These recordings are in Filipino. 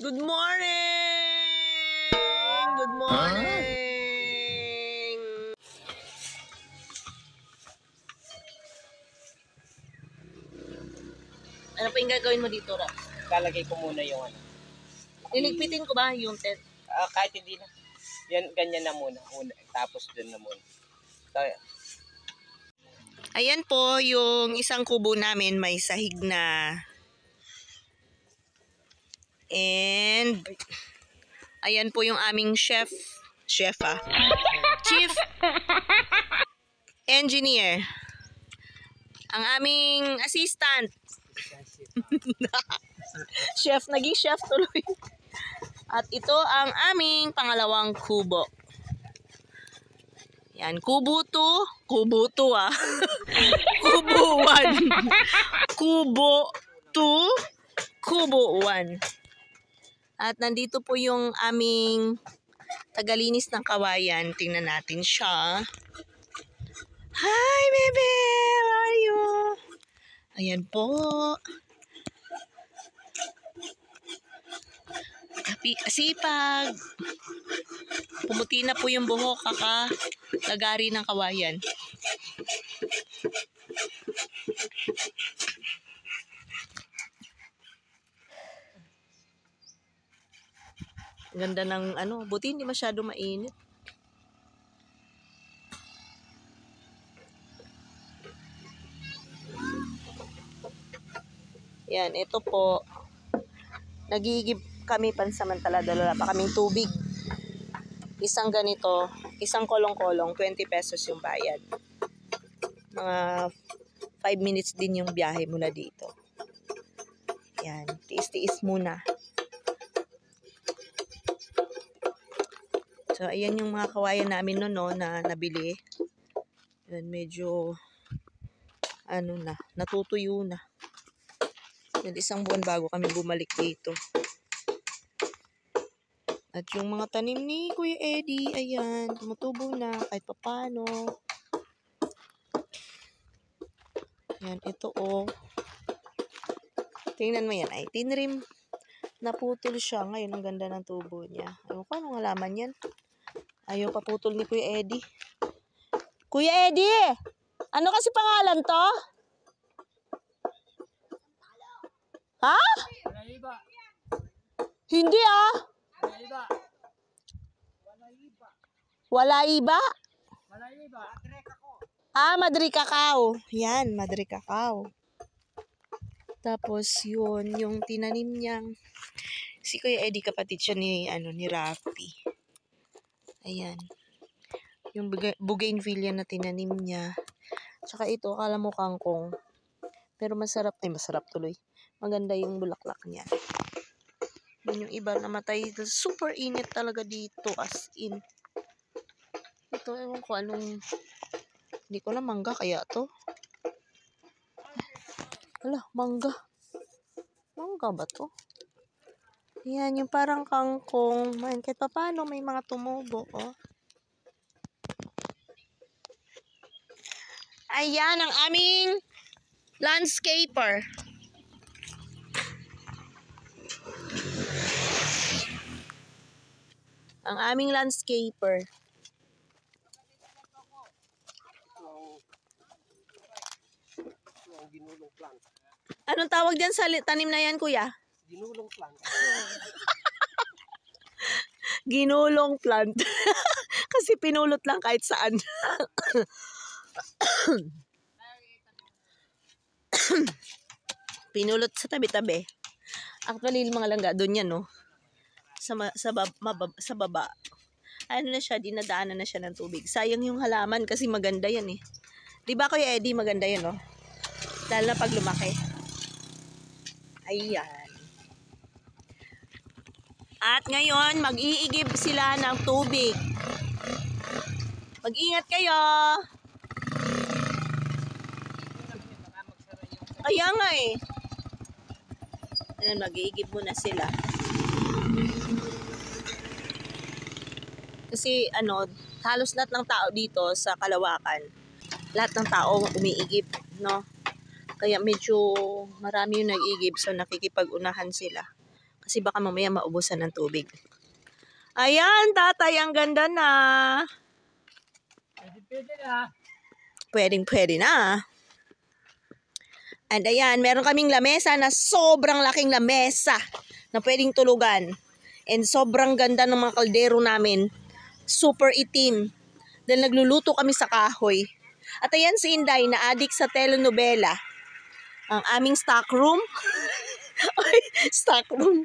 Good morning! Good morning! Ano pa yung gagawin mo dito, Ra? Lalagay ko muna yung ano. Liligpitin ko ba yung tent? Kahit hindi na. Yan, ganyan na muna. Tapos dun na muna. So, ayan po, yung isang kubo namin may sahig na. And ayan po yung aming chef chief engineer. Ang aming assistant. Chef, naging chef tuloy. At ito ang aming pangalawang kubo. Yan, kubo 2. Kubo 2 ah. Kubo 1. Kubo 2. Kubo 1. At nandito po yung aming tagalinis ng kawayan. Tingnan natin siya. Hi, baby! How are you? Ayan po. Sipag. Pumuti na po yung buhok lagari ng kawayan. Ganda ng ano, buti hindi masyado mainit. Yan, ito po. Nagigib kami pansamantala, dala pa kaming tubig. Isang ganito, isang kolong-kolong, 20 pesos yung bayad. Mga 5 minutes din yung biyahe mula dito. Yan, tiis-tiis muna. So, ayan yung mga kawayan namin noon, no, na nabili. Yan, medyo, ano na, natutuyo na. Yan, isang buwan bago kami bumalik dito. At yung mga tanim ni Kuya Eddie, ayan, tumutubo na kahit papano. Yan, ito oh. Tingnan mo yan, ay, tinrim. Naputol siya. Ngayon, ang ganda ng tubo niya. Ewan ko, anong halaman yan? Ayaw paputol ni Kuya Eddie. Kuya Eddie! Ano kasi pangalan to? Ha? Walaiba. Hindi ah. Walaiba. Walaiba? Walaiba. Madri Cacao. Yan, Madri Cacao. Tapos yun, yung tinanim niyang si Kuya Eddie, kapatid siya ni Rafi. Ayan. Yung bougainvillea na tinanim niya. Tsaka ito, akala mo kangkong. Pero masarap, masarap tuloy. Maganda yung bulaklak niya. Yun yung iba namatay. Super init talaga dito, as in. Ito, ewan ko anong, hindi ko na mangga kaya to. Wala, mangga. Mangga ba to? Yan, yung parang kangkong. Man, kahit pa paano may mga tumubo, oh. Ayan, ang aming landscaper. Ang aming landscaper. Ginulong plant. Anong tawag dyan sa tanim na yan, kuya? Ginulong plant. Ginulong plant. Kasi pinulot lang kahit saan. Pinulot sa tabi-tabi. Actually, mga langga doon yan, no? Sa baba. Ano na siya, dinadaanan na siya ng tubig. Sayang yung halaman kasi maganda yan eh. Diba Kuya Eddie, maganda yan, no? Lalo na pag lumaki. Ayan. At ngayon, mag-iigib sila ng tubig. Mag-ingat kayo. Kaya nga eh. Ayan, mag-iigib muna sila. Kasi halos lahat ng tao dito sa Kalawakan, lahat ng tao umiigib, no? Kaya medyo marami yung nag-iigib, so nakikipag-unahan sila Kasi baka mamaya maubusan ng tubig. Ayan, tatay, ang ganda na. Pwede na. Pwedeng-pwede na. And ayan, meron kaming lamesa na sobrang laking lamesa na pwedeng tulugan. And sobrang ganda ng mga kaldero namin. Super itim. Dahil nagluluto kami sa kahoy. At ayan si Inday na adik sa telenovela. Ang aming stock room. Stock room.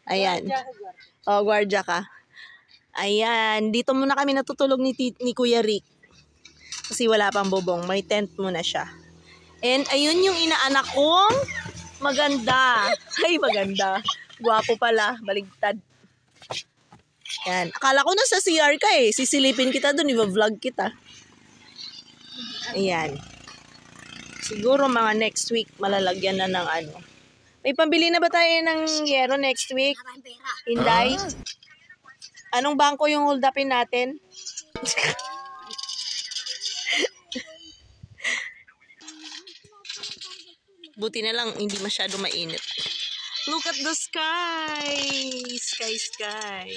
Ayan. O, gwardiya ka. Ayan. Dito muna kami natutulog ni Kuya Rick. Kasi wala pang bubong. May tent muna siya. And ayun yung inaanak kong maganda. Ay, maganda. Gwapo pala. Baligtad. Yan. Akala ko nasa CR ka eh. Sisilipin kita dun. I-vlog kita. Ayan. Siguro mga next week malalagyan na ng ano. May pambili na ba tayo ng yero next week? Hinday? Anong bangko yung hold upin natin? Buti na lang, hindi masyado mainit. Look at the sky! Sky.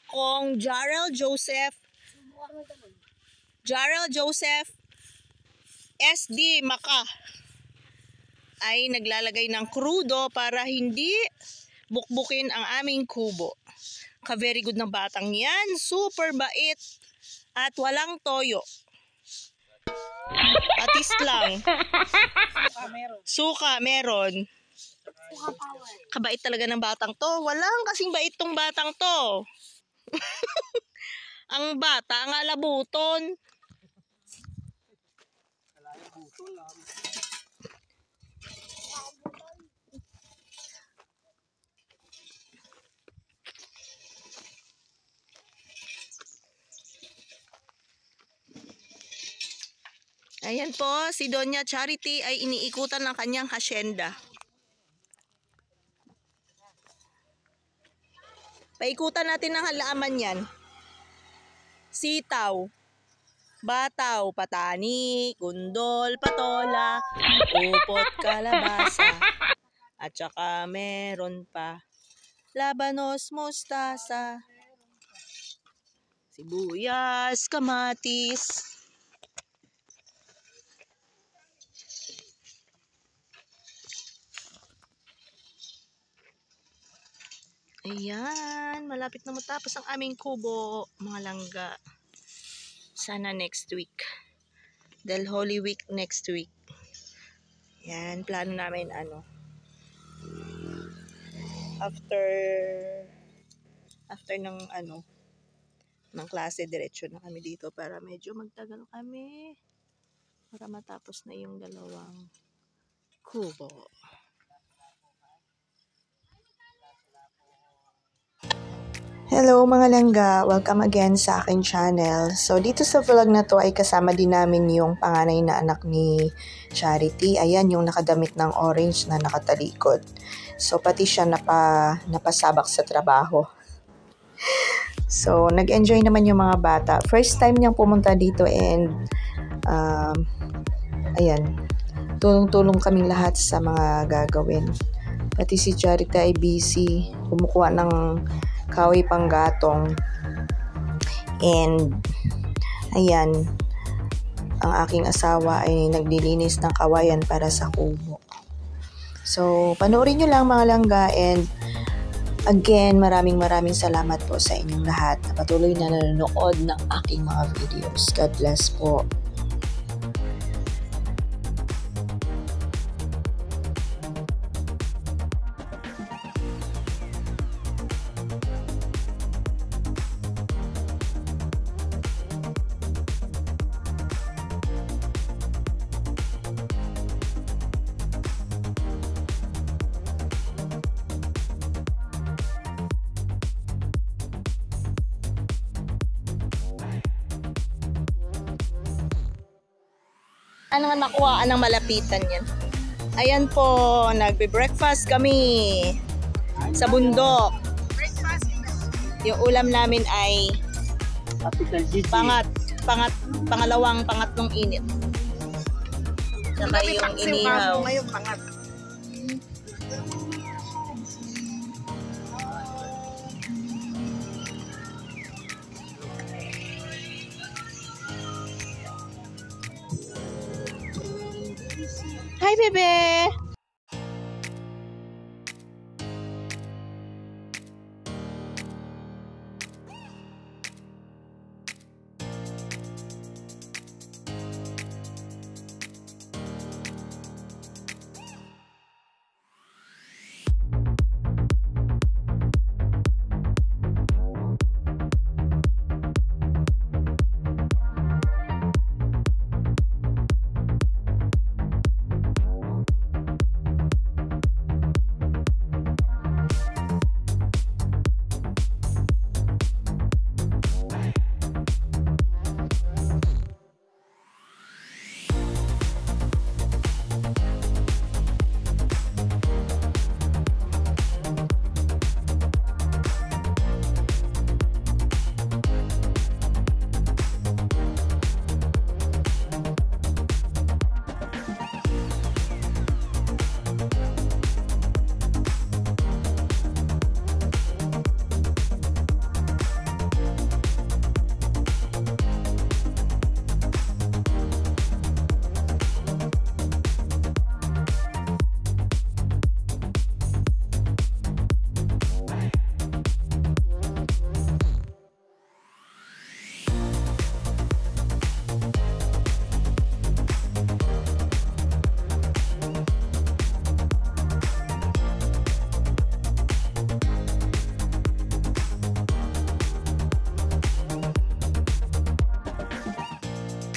Akong Jarrell Joseph SD Maka ay naglalagay ng krudo para hindi bukbukin ang aming kubo. Ka-very good ng batang yan. Super bait at walang toyo. Patis lang. Suka, meron. Kabait talaga ng batang to. Walang kasing bait tong batang to. Ang bata, ang alabuton. Ayan po, si Doña Charity ay iniikutan ng kanyang hasyenda. Paikutan natin ng halaman yan. Sitaw, bataw, patani, gundol, patola, upot, kalabasa. At saka meron pa labanos, mustasa, sibuyas, kamatis. Ayan, malapit na matapos ang aming kubo, mga langga. Sana next week. Dahil Holy Week next week. Ayan, plano namin ano. After ng ano, ng klase, diretso na kami dito para medyo magtagal kami. Para matapos na yung dalawang kubo. Hello mga langga, welcome again sa aking channel. So dito sa vlog na to ay kasama din namin yung panganay na anak ni Charity. Ayan yung nakadamit ng orange na nakatalikod. So pati siya napasabak sa trabaho. So nag-enjoy naman yung mga bata. First time niyang pumunta dito and ayan, tulong-tulong kaming lahat sa mga gagawin. Pati si Charity ay busy, kumukuha ng kahoy panggatong. And ayan, ang aking asawa ay naglilinis ng kawayan para sa kubo. So panoorin nyo lang mga langga, and again maraming salamat po sa inyong lahat na patuloy na nanonood ng aking mga videos. God bless po. Ano nga nakuhaan ng malapitan yan. Ayan po, nagbe-breakfast kami sa bundok. Yung ulam namin ay pangatlong init. Saka yung inihaw. Hi, bebe!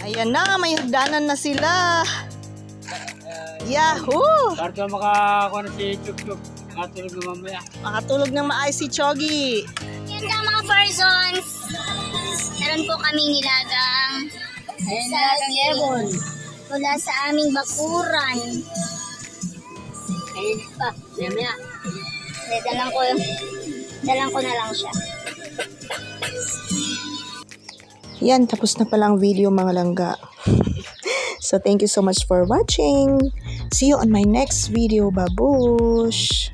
Ayan na, may hagdanan na sila. Yahoo! Para makakuha na si Chuk-Chuk. Makatulog na mamaya. Makatulog ng maayos si Chogi. Yan daw mga persons. Meron po kami nilagang sa mula sa aming bakuran. Ayun pa, mamaya. Dalang ko na lang siya. Yan, tapos na palang video mga langga. So, thank you so much for watching. See you on my next video, babush!